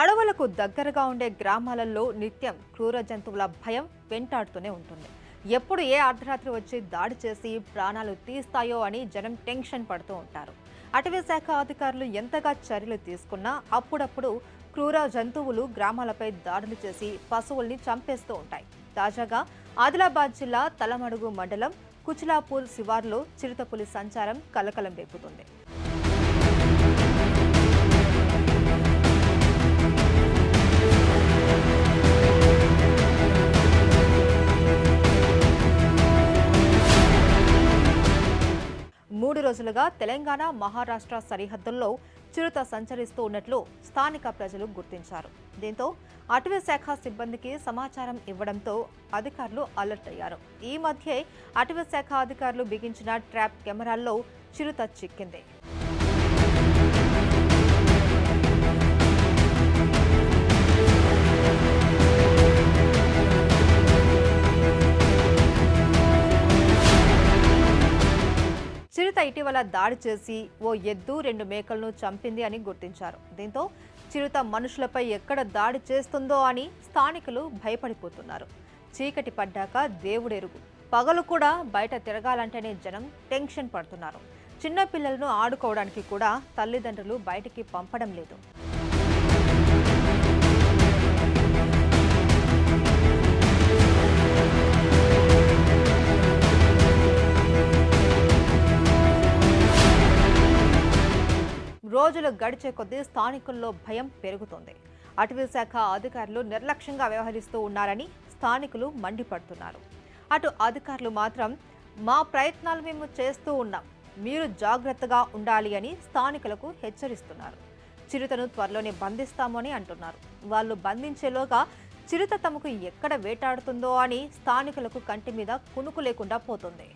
అడవులకు దగ్గరగా ఉండే గ్రామాలలో నిత్యం క్రూర జంతువుల భయం వెంటాడుతూనే ఉంటుంది. ఎప్పుడు ఏ అర్ధరాత్రి వచ్చి దాడి చేసి ప్రాణాలు తీస్తాయో అని జనం టెన్షన్ పడుతూ ఉంటారు. అటవీ శాఖ అధికారులు ఎంతగా చర్యలు తీసుకున్నా అప్పుడప్పుడు క్రూర జంతువులు గ్రామాలపై దాడులు చేసి పశువుల్ని చంపేస్తూ ఉంటాయి. తాజాగా ఆదిలాబాద్ జిల్లా తలమడుగు మండలం కుచిలాపూర్ శివార్లో చిరుతపులి సంచారం కలకలం రేపుతుంది. 3 రోజులుగా తెలంగాణ, మహారాష్ట్ర సరిహద్దుల్లో చిరుత సంచరిస్తూ ఉన్నట్లు స్థానిక ప్రజలు గుర్తించారు. దీంతో అటవీ శాఖ సిబ్బందికి సమాచారం ఇవ్వడంతో అధికారులు అలర్ట్ అయ్యారు. ఈ మధ్యే అటవీ శాఖ అధికారులు బిగించిన ట్రాప్ కెమెరాల్లో చిరుత చిక్కింది. చిరుత ఇటీవల దాడి చేసి ఓ ఎద్దు 2 మేకలను చంపింది అని గుర్తించారు. దీంతో చిరుత మనుషులపై ఎక్కడ దాడి చేస్తుందో అని స్థానికులు భయపడిపోతున్నారు. చీకటి పడ్డాక దేవుడెరుగు, పగలు కూడా బయట తిరగాలంటేనే జనం టెన్షన్ పడుతున్నారు. చిన్న పిల్లలను ఆడుకోవడానికి కూడా తల్లిదండ్రులు బయటికి పంపడం లేదు. రోజులు గడిచే కొద్దీ స్థానికుల్లో భయం పెరుగుతోంది. అటవీ శాఖ అధికారులు నిర్లక్ష్యంగా వ్యవహరిస్తూ ఉన్నారని స్థానికులు మండిపడుతున్నారు. అటు అధికారులు మాత్రం మా ప్రయత్నాలు మేము చేస్తూ ఉన్నాం, మీరు జాగ్రత్తగా ఉండాలి అని స్థానికులకు హెచ్చరిస్తున్నారు. చిరుతను త్వరలోనే బంధిస్తామని అంటున్నారు. వాళ్ళు బంధించేలోగా చిరుత తమకు ఎక్కడ వేటాడుతుందో అని స్థానికులకు కంటి మీద కునుకు లేకుండా పోతుంది.